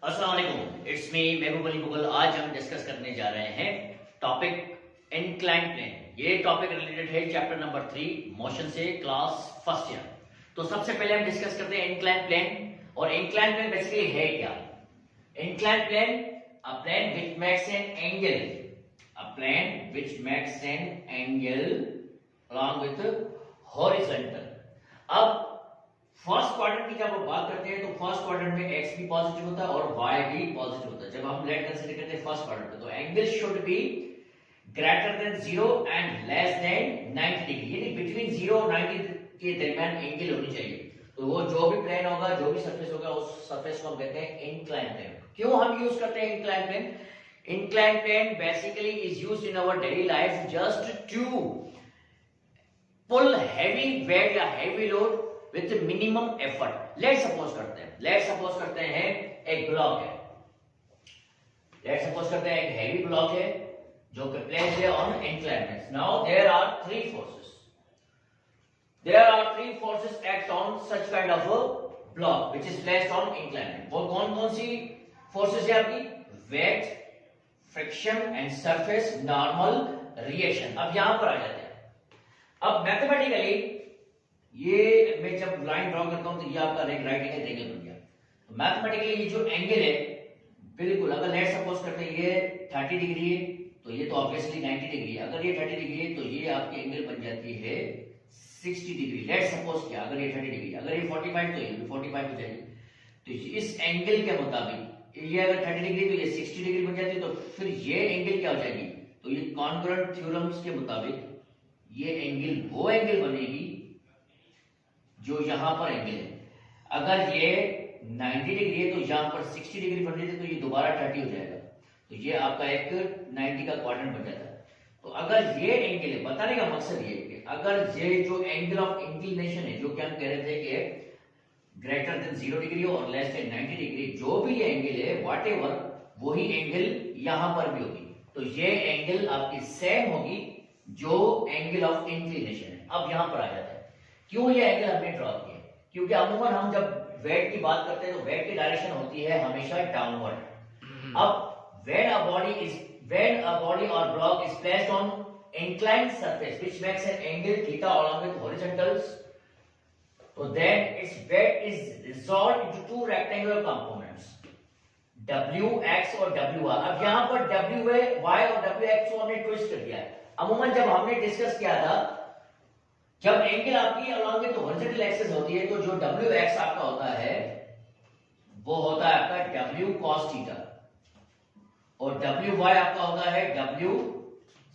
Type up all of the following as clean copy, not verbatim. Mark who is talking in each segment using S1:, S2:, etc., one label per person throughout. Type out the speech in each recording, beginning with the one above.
S1: अस्सलाम वालेकुम, it's me महबूब अली मुगल। आज हम डिस्कस करने जा रहे हैं टॉपिक इंक्लाइन प्लेन। ये टॉपिक रिलेटेड है चैप्टर नंबर 3 मोशन से, क्लास फर्स्ट ईयर। तो सबसे पहले हम डिस्कस करते हैं इंक्लाइन प्लेन। और इंक्लाइन प्लेन बेसिकली है क्या? Incline plane, a plane which makes an angle, a plane which makes an angle along with horizontal। अब फर्स्ट क्वाड्रेंट की जब हम बात करते हैं तो फर्स्ट क्वाड्रेंट में x भी पॉजिटिव होता है और y भी पॉजिटिव होता है। जब हम लेट कंसीडर करते हैं फर्स्ट क्वाड्रेंट में, तो angle should be greater than 0 and less than 90 degree, यानी बिटवीन 0 और 90 के दरमियान एंगल होनी चाहिए। तो वो जो भी प्लेन होगा, जो भी सरफेस होगा, उस सरफेस को हम कहते हैं इंक्लाइन प्लेन। क्यों हम यूज करते हैं incline plane? Incline plane basically is used in our daily life just to pull heavy weight या heavy load with minimum effort. Let suppose करते हैं एक ब्लॉक है, लेट सपोज करते हैं एक हैवी ब्लॉक है जो कि प्लेस्ड है on incline. Now there are three forces act on such kind of a block which is placed on incline. वो कौन कौन सी फोर्सेस है आपकी? Weight, friction and surface normal reaction. अब यहां पर आ जाते हैं। अब मैथमेटिकली ये मैं जब लाइन ड्रॉ करता हूं तो ये आपका राइट एंगल बन गया। तो मैथमेटिकली ये जो एंगल है, बिल्कुल अगर लेट सपोज करते हैं ये 30 डिग्री है तो ये तो ऑब्वियसली 90 डिग्री है। अगर ये 30 डिग्री है तो ये आपकी एंगल बन जाती है 60 डिग्री। लेट सपोज किया अगर ये 30 डिग्री, अगर ये 45 तो ये भी 45 हो जाएगी। तो इस एंगल के मुताबिक ये अगर 30 डिग्री तो ये 60 डिग्री बन जाती है। तो फिर ये एंगल क्या हो जाएगी? तो ये कॉन्ग्रुएंट थ्योरम्स के मुताबिक ये एंगल वो एंगल बनेगी जो यहां पर एंगल है। अगर ये 90 डिग्री है तो यहां पर 60 डिग्री बन रही थी, तो ये दोबारा 30 हो जाएगा। तो ये आपका एक 90 का क्वाड्रेंट बन जाता है। तो अगर ये एंगल है, बताने का मकसद ये है कि अगर ये जो एंगल ऑफ इंक्लिनेशन है, जो कि हम कह रहे थे कि ग्रेटर देन 0 डिग्री और लेस देन 90 डिग्री, जो भी एंगल है व्हाटएवर, वही एंगल यहां पर भी होगी। तो ये एंगल आपकी सेम होगी जो एंगल ऑफ इंक्लिनेशन है। अब यहां पर आ जाता है क्यों ये एंगल हमने ड्रॉ किया? क्योंकि अमूमन हम जब वेट की बात करते हैं तो वेट की डायरेक्शन होती है हमेशा डाउनवर्ड। अब when a body or block is placed on inclined surface which makes an angle theta along with horizontals, so then its weight is resolved into two rectangular components, wx और wy। अब यहां पर wy और wx को हमने twist कर दिया है। अमूमन जब हमने डिस्कस किया था, जब एंगल आपकी अलॉन्ग विद हॉरिजॉन्टल एक्सिस होती है तो जो wx आपका होता है वो होता है आपका w cos थीटा और wy आपका होता है w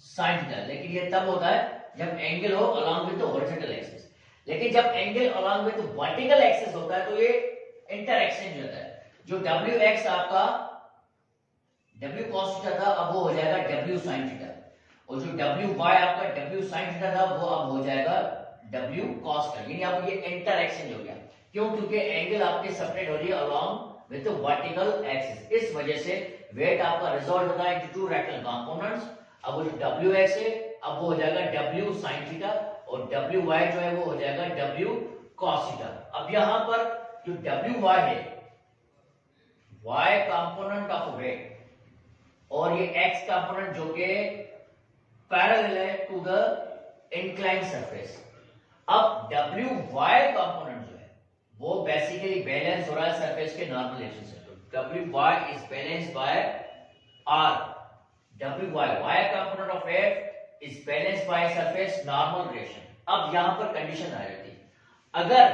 S1: sin थीटा। लेकिन ये तब होता है जब एंगल हो अलॉन्ग विद हॉरिजॉन्टल एक्सिस। लेकिन जब angle along with vertical axis होता है तो ये इंटर एक्सचेंज होता है। जो wx आपका w cos थीटा था, अब वो हो जाएगा w sin थीटा, और जो wy आपका w sin थीटा था वो अब हो जाएगा w cos का। यानी अब ये इंटर एक्सचेंज हो गया। क्यों? क्योंकि एंगल आपके सेपरेट हो रही है अलोंग विद वर्टिकल एक्सिस। इस वजह से वेट आपका रिजॉल्व होता है इनटू टू रेक्टल कंपोनेंट्स। अब वो जो wx है अब वो हो जाएगा w sin थीटा और wy जो है वो हो जाएगा w cos थीटा। अब यहां पर जो wy है, y कंपोनेंट ऑफ वेट, और ये x कंपोनेंट जो कि पैरेलल है टू द इंक्लाइंड सरफेस। अब wy कंपोनेंट जो है वो बेसिकली बैलेंस हो रहा है सरफेस के नॉर्मल रिएक्शन से। तो wy is balanced by r। y component of weight is balanced by surface normal reaction. अब यहां पर कंडीशन आ जाती है, अगर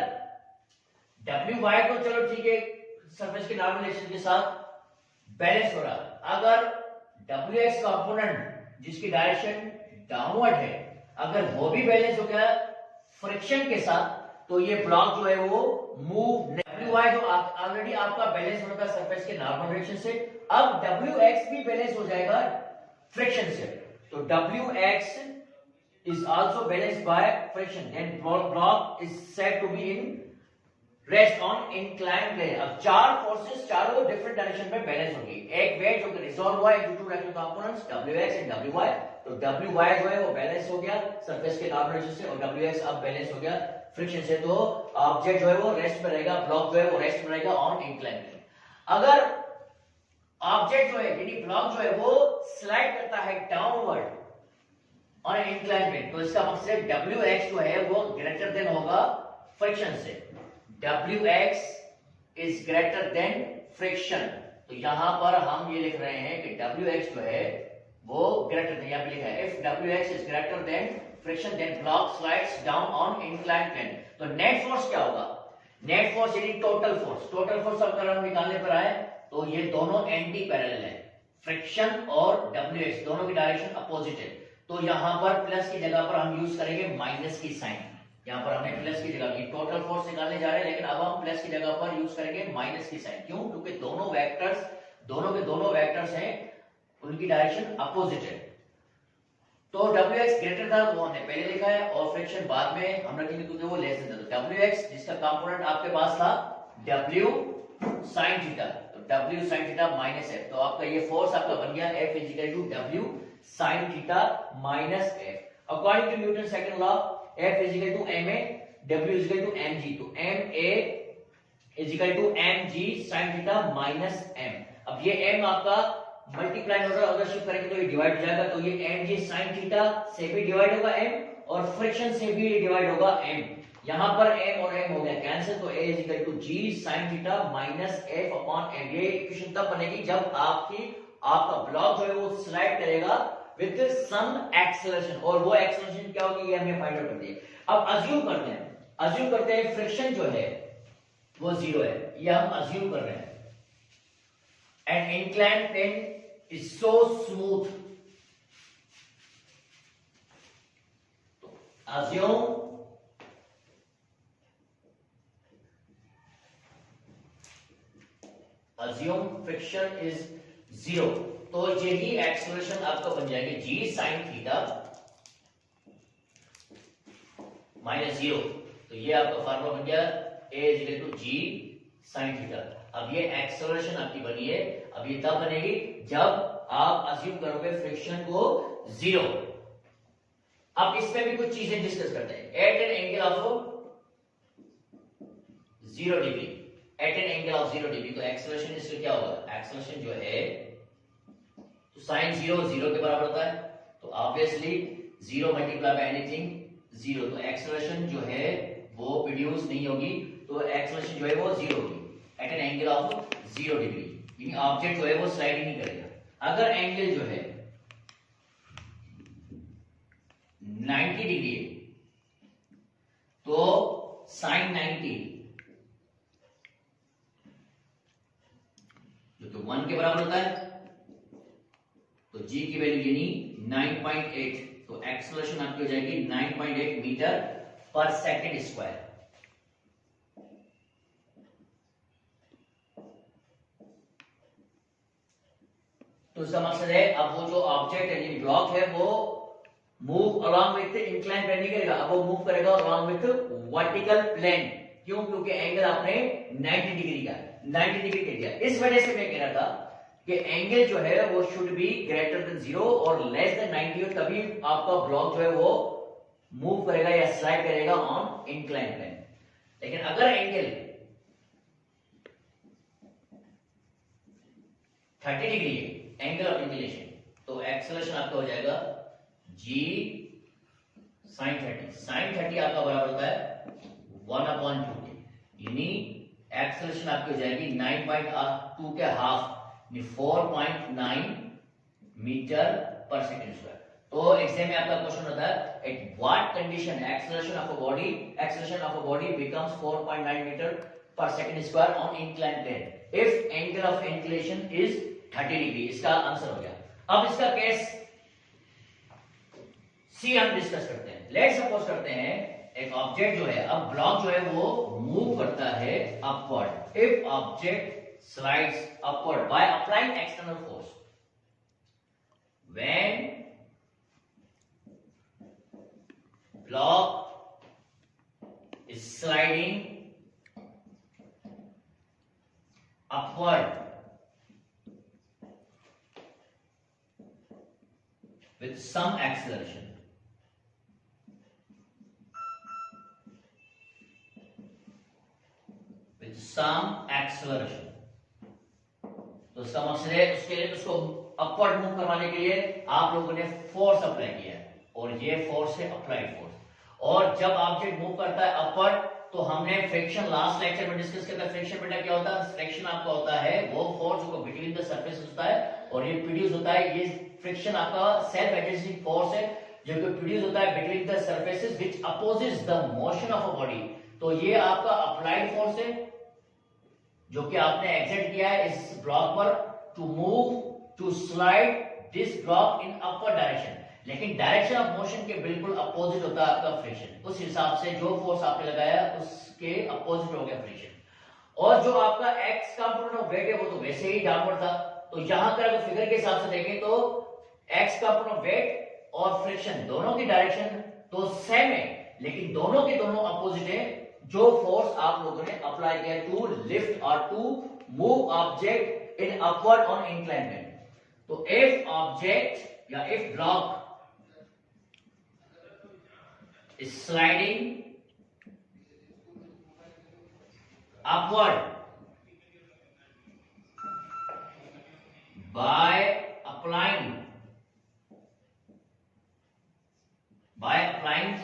S1: wy तो चलो ठीक है सरफेस के नॉर्मल रिएक्शन के साथ बैलेंस हो रहा, अगर wx कंपोनेंट जिसकी डायरेक्शन डाउनवर्ड है अगर वो भी बैलेंस हो गया फ्रिक्शन के साथ, तो ये ब्लॉक जो है वो मूव। wy जो ऑलरेडी आपका बैलेंस होता है सरफेस के नॉर्मल डायरेक्शन से, अब wx भी बैलेंस हो जाएगा फ्रिक्शन से। तो wx is also balanced by friction, then block is said to be in rest on incline plane. अब चार फोर्सेस चारों डिफरेंट डायरेक्शन में बैलेंस होगी। एक वेट जो कि रिजॉल्व हुआ है due to rectal components wx and wy, तो wy जो है वो बैलेंस हो गया सरफेस के नॉर्मल डायरेक्शन से और wx अब बैलेंस हो गया फ्रिक्शन से। तो ऑब्जेक्ट जो है वो रेस्ट में रहेगा, ब्लॉक जो है वो रेस्ट में रहेगा ऑन इंक्लाइन प्लेन। अगर ऑब्जेक्ट जो है यानी ब्लॉक जो है वो स्लाइड करता है डाउनवर्ड और इंक्लाइन प्लेन, तो इसका मतलब है Wx जो है वो ग्रेटर देन होगा फ्रिक्शन से। Wx is greater than friction, तो यहां पर हम ये लिख रहे हैं कि Wx जो है वो ग्रेटर देन, यहां पे लिखा है if Wx is greater than friction then block slides down on incline plane. तो नेट फोर्स क्या होगा? नेट फोर्स यानी टोटल फोर्स। टोटल फोर्स अगर हम निकालने पर आए तो ये दोनों एंटी पैरेलल है, फ्रिक्शन और Wx दोनों की डायरेक्शन अपोजिट है, तो यहां पर प्लस की जगह पर हम यूज करेंगे माइनस की साइन। यहां पर हमने प्लस की जगह की टोटल फोर्स निकालने जा रहे हैं, लेकिन अब हम प्लस की जगह पर यूज करेंगे माइनस की साइन। क्यों? क्योंकि दोनों वेक्टर्स, दोनों के दोनों वेक्टर्स हैं, उनकी डायरेक्शन अपोजिट है। तो Wx ग्रेटर था वो हमने पहले लिखा है और फ्रिक्शन बाद में हम रखेंगे क्योंकि वो लेस देन था। तो Wx जिसका कंपोनेंट आपके पास था W sin थीटा, तो W sin theta minus F, तो आपका ये फोर्स आपका बन गया F is equal to W sin theta minus F। According to Newton second law F is equal to ma, W is equal to mg, तो ma is equal to mg sin theta minus m। अब ये m आपका multiply होगा, अगर shift करेंगे तो ये divide हो जाएगा, तो ये mg sin थीटा से भी डिवाइड होगा m और फ्रिक्शन से भी डिवाइड होगा m। यहां पर m और m हो गया कैंसिल, तो a is equal to g sin theta minus f upon m। ये इक्वेशन तब बनेगी जब आपका ब्लॉक जो है वो स्लाइड करेगा विद सम एक्सेलरेशन, और वो एक्सेलरेशन क्या होगी ये हमने फाइंड आउट कर दिया। अब अज्यूम करते हैं फ्रिक्शन जो है वो जीरो है, ये हम अज्यूम कर रहे हैं। And incline plane is so smooth, assume friction is zero, तो यही एक्सेलरेशन आपका बन जाएगी g sin theta minus zero, तो ये आपका फार्मूला बन गया a is equal to g sin theta. अब ये एक्सेलरेशन आपकी बनी है, अब ये तब बनेगी जब आप अज्यूम करोगे फ्रिक्शन को जीरो। अब इसमें भी कुछ चीजें डिस्कस करते हैं। At an angle of 0 degree, at an angle of 0 degree, तो एक्सेलरेशन इसका क्या होगा? एक्सेलरेशन जो है तो साइन जीरो जीरो के बराबर होता है, तो obviously zero multiply by anything zero, तो एक्सेलरेशन जो है वो प्रोड्यूस नहीं होगी, तो एक्सेलरेशन जो है वो जीरो होगी at an angle of 0 degree, यानी ऑब्जेक्ट जो है वो स्लाइड ही नहीं करेगा। अगर एंगल जो है 90 डिग्री है तो साइन 90 जो कि 1 के बराबर होता है, तो g की वैल्यू यानी 9.8, तो एक्सेलरेशन आपकी हो जाएगी 9.8 मीटर पर सेकंड स्क्वायर। तो इसका मकसद है अब वो जो ऑब्जेक्ट है ब्लॉक है वो move along with incline plane नहीं करेगा, अब वो मूव करेगा अलोंग विथ वर्टिकल प्लेन। क्यों? क्योंकि एंगल आपने 90 डिग्री का 90 डिग्री कर दिया। इस वजह से मैं कह रहा था कि एंगल जो है वो शुड बी ग्रेटर देन 0 और लेस देन 90, और तभी आपका ब्लॉक जो है वो मूव करेगा या स्लाइड करेगा ऑन इंक्लाइन प्लेन। लेकिन अगर एंगल 30 डिग्री है, एंगल ऑफ इंक्लिनेशन, तो एक्सेलरेशन आपका हो जाएगा g sin 30, sin 30 आपका बराबर होता है 1/2 के, यानी एक्सेलरेशन आपकी हो जाएगी 9.2 के हाफ, यानी 4.9 मीटर पर सेकंड स्क्वायर। तो एग्जाम में आपका क्वेश्चन होता है at what condition acceleration of a body becomes 4.9 metre per second square on incline plane if angle of inclination is 30 degree. इसका आंसर हो गया। अब इसका केस सी हम डिस्कस करते हैं। लेट्स सपोज करते हैं एक ऑब्जेक्ट जो है, अब ब्लॉक जो है वो मूव करता है upward. If object slides upward by applying external force, when block is sliding upward with some acceleration, तो उसका मकसद है उसके लिए उसको अपवर्ड मूव करवाने के लिए आप लोगों ने फोर्स अप्लाई किया है, और ये फोर्स है अप्लाइड फोर्स। और जब ऑब्जेक्ट मूव करता है अपवर्ड, तो हमने फ्रिक्शन लास्ट लेक्चर में डिस्कस किया था। फ्रिक्शन बेटा क्या होता है? फ्रिक्शन आपका होता है वो फोर्स जो बिटवीन द सरफेस होता है और ये प्रोड्यूस होता है। ये फ्रिक्शन आपका सेल्फ एडजस्टिंग फोर्स है जो कि प्रोड्यूस होता है between the surfaces which opposes the motion of a body. तो ये आपका अप्लाइड फोर्स है जो कि आपने एक्सर्ट किया है इस ब्लॉक पर to move, to slide this block in upper direction. लेकिन डायरेक्शन ऑफ मोशन के बिल्कुल अपोजिट होता है आपका फ्रिक्शन। उस हिसाब से जो फोर्स आपने लगाया उसके अपोजिट हो गया फ्रिक्शन। और जो आपका एक्स कंपोनेंट ऑफ वेट है वो तो वैसे ही डाउनवर्ड था। तो यहां पर अगर फिगर के हिसाब से देखें तो एक्स कंपोनेंट ऑफ वेट और फ्रिक्शन दोनों की डायरेक्शन तो सेम है, लेकिन दोनों के दोनों अपोजिट है। जो फोर्स आप लोगों ने अप्लाई किया टू लिफ्ट और to move object in upward on incline plane. तो इफ ऑब्जेक्ट या if block is sliding upward by applying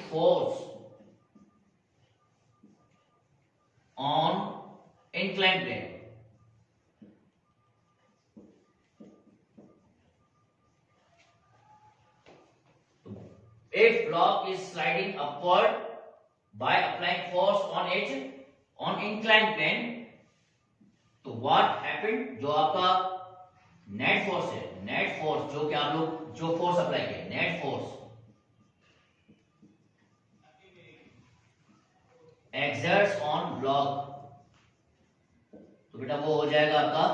S1: force on inclined plane. If block is sliding upward by applying force on it on inclined plane, तो what happened? जो आपका net force है, net force जो कि आप लोग जो फोर्स अप्लाई किया net force exerts on block, तो बेटा वो हो जाएगा आपका।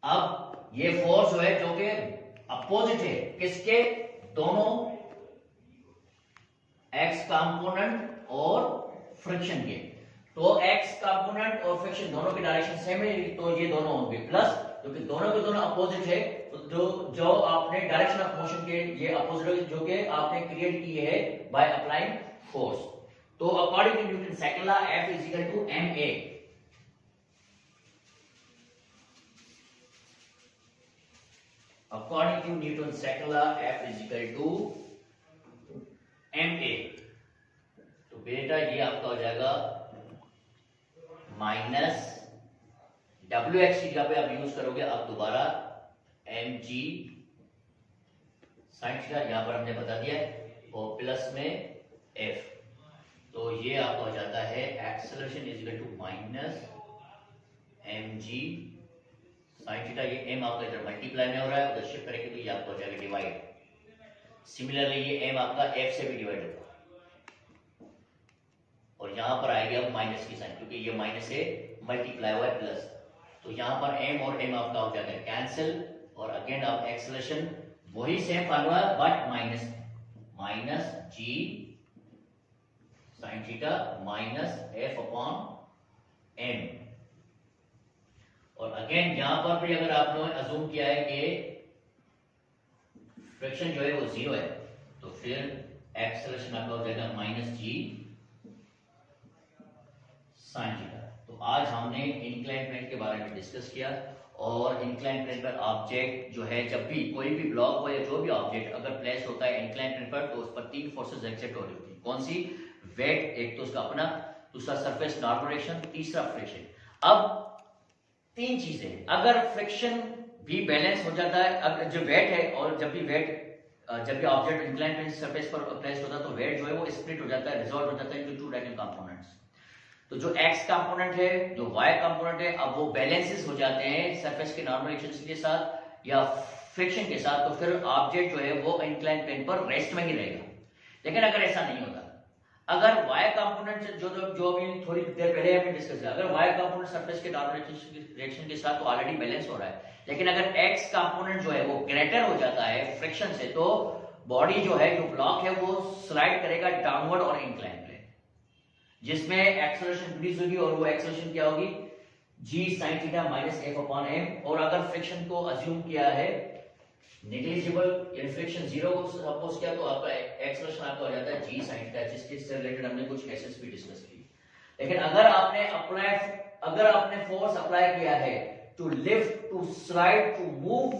S1: अब ये फोर्स जो है जो कि अपोजिट है किसके? दोनों एक्स कंपोनेंट और फ्रिक्शन के। तो एक्स कंपोनेंट और फ्रिक्शन दोनों की डायरेक्शन सेम है, तो ये दोनों होंगे प्लस, क्योंकि दोनों के दोनों अपोजिट है। तो जो आपने डायरेक्शन ऑफ मोशन के ये अपोजिट जो कि आपने क्रिएट की है बाय अप्लाइंग फोर्स। तो according to Newton second law F is equal to ma। According to Newton's second law, F is equal to ma। तो बेटा ये आपका हो जाएगा माइनस wx की जगह पे आप यूज करोगे आप दोबारा mg sin थीटा, यहां पर हमने बता दिया है, और प्लस में f। तो ये आपका हो जाता है acceleration is equal to minus mg sin theta. ये m आपका इधर मल्टीप्लाई में हो रहा है, उधर शिफ्ट करेंगे तो ये आपका हो जाएगा डिवाइड। सिमिलरली ये m आपका f से भी डिवाइड होगा, और यहां पर आएगा माइनस की साइन, क्योंकि ये माइनस से मल्टीप्लाई हुआ है प्लस। तो यहां पर m और m आपका हो जाएगा कैंसिल, और अगेन आप एक्सेलरेशन वही same formula but minus minus g sin theta minus f upon m। और अगेन यहां पर भी अगर आप लोगों ने अज्यूम किया है कि फ्रिक्शन जो है वो जीरो है, तो फिर एक्सेलरेशन आपका हो जाएगा माइनस g sin थीटा। तो आज हमने इंक्लाइन प्लेन के बारे में डिस्कस किया, और इंक्लाइन प्लेन पर ऑब्जेक्ट जो है जब भी कोई भी ब्लॉक हो या जो भी ऑब्जेक्ट अगर प्लेस होता है इंक्लाइन प्लेन पर, तो उस पर तीन फोर्सेस एक्सेप्ट हो रही होती है। कौन सी? वेट, एक तो उसका अपना, दूसरा सरफेस नॉर्मल डायरेक्शन, तीसरा फ्रिक्शन। अब तीन चीजें, अगर फ्रिक्शन भी बैलेंस हो जाता है, अगर जो वेट है, और जब भी ऑब्जेक्ट इंक्लाइन प्लेन सरफेस पर प्लेस होता है तो वेट जो है वो स्प्लिट हो जाता है, रिजॉल्व हो जाता है इनटू टू डायरेक्ट कंपोनेंट्स। तो जो x कंपोनेंट है, जो y कंपोनेंट है, अब वो बैलेंसेस हो जाते हैं सरफेस के नॉर्मल डायरेक्शन के साथ या फ्रिक्शन के साथ, तो फिर ऑब्जेक्ट जो है वो इंक्लाइन प्लेन पर रेस्ट में ही रहेगा। लेकिन अगर ऐसा नहीं होता, अगर y कंपोनेंट जो अभी थोड़ी देर पहले हमने डिस्कस किया, अगर y कंपोनेंट सरफेस के नॉर्मल डायरेक्शन के साथ तो ऑलरेडी बैलेंस हो रहा है, लेकिन अगर x कंपोनेंट जो है वो ग्रेटर हो जाता है फ्रिक्शन से, तो बॉडी जो है, जो ब्लॉक है, वो स्लाइड करेगा डाउनवर्ड और इंक्लाइन प्लेन, जिसमें एक्सेलरेशन प्रोड्यूस होगी, और वो एक्सेलरेशन क्या होगी? g sin theta minus f upon m। और अगर फ्रिक्शन को अज्यूम किया है नेग्लिजिबल, यानी फ्रिक्शन जीरो को सपोज किया, तो आपका एक्सेलरेशन आपका हो जाता है g sin थीटा, जिससे रिलेटेड हमने कुछ केसेस भी डिस्कस किए। लेकिन अगर आपने फोर्स अप्लाई किया है to lift, to slide, to move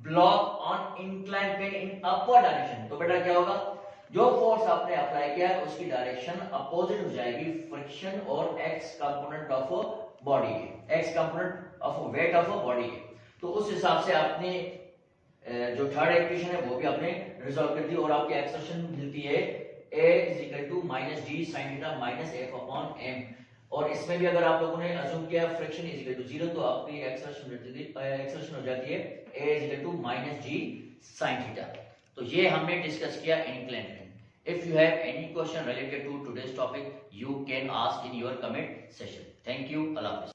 S1: block on inclined plane in upward direction. तो बेटा क्या होगा, जो फोर्स आपने अप्लाई किया है उसकी डायरेक्शन अपोजिट हो जाएगी फ्रिक्शन और एक्स कंपोनेंट ऑफ बॉडी के, x component of weight of body के। तो उस हिसाब से आपने जो थर्ड इक्वेशन है वो भी आपने रिजॉल्व कर दी और आपकी एक्सप्रेशन मिलती है a is equal to minus D sine theta minus F upon M. और इसमें भी अगर आप लोगों ने अज्यूम किया फ्रिक्शन इज इक्वल टू 0 तो आपकी एक्सप्रेशन हो जाती है a is equal to minus G sine theta. तो ये हमने डिस्कस किया incline plane. If you have any question related to today's topic, you can ask in your comment section. Thank you. Allah Hafiz.